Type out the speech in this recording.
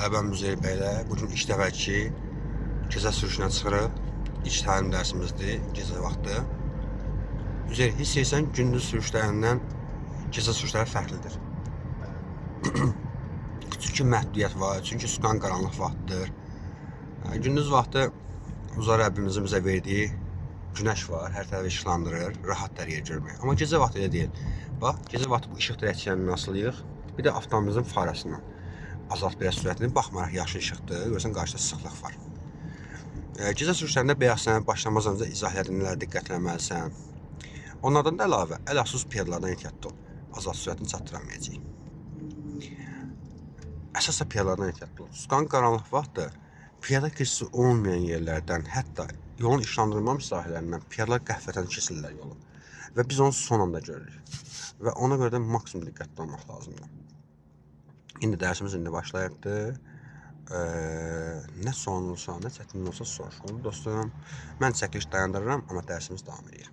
Mən Müzeyir bəylə bugün ilk dəfə ki gecə sürüşünə çıxırıq. İlk təlim dərsimizdir, gecə vaxtı. Müzeyir, hiss edirsən gündüz sürüşlərindən gecə sürüşləri fərqlidir. Çünki məhdudiyyət var, çünki sukan qaranlıq vaxtdır. Gündüz vaxtı Uca Rəbbimizin bizə verdiyi günəş var, hər tərəfi işıqlandırır, rahat yer görmək. Amma gecə vaxtı elə deyil. Bax, gecə vaxtı bu işıq dirəkçələrindən asılıyıq. Bir də avtomobilimizin farəsindən. Azalt biraz sürətini, baxmaraq yaxşı işıqdır, görürsən qarşıda sıxlıq var. Gecə sürüşlərində bəyaz sənə başlamazdan önce izah edilən nələrə diqqət etməlisən. Onlardan da əlavə, əlhəsus piyadalardan ehtiyatlı ol. Azalt sürətini çatdıramayacaq. Əsas da piyadalardan ehtiyatlı ol. Sukan qaranlıq vaxtı piyada keçisi olmayan yerlərdən, hətta yolun işıqlandırılmamış sahələrindən piyadalar qəflətən keçirlər yolu. Və biz onu son anda görürük. Və ona görə də maksimum diqqətli olmaq lazımdır. İndi dərsimiz başlayıbdır. Nə sorun olsa, nə çətinlik olsa sor. Onu dostlarım, mən çəkiliş dayandırıram, amma dərsimiz davam edir.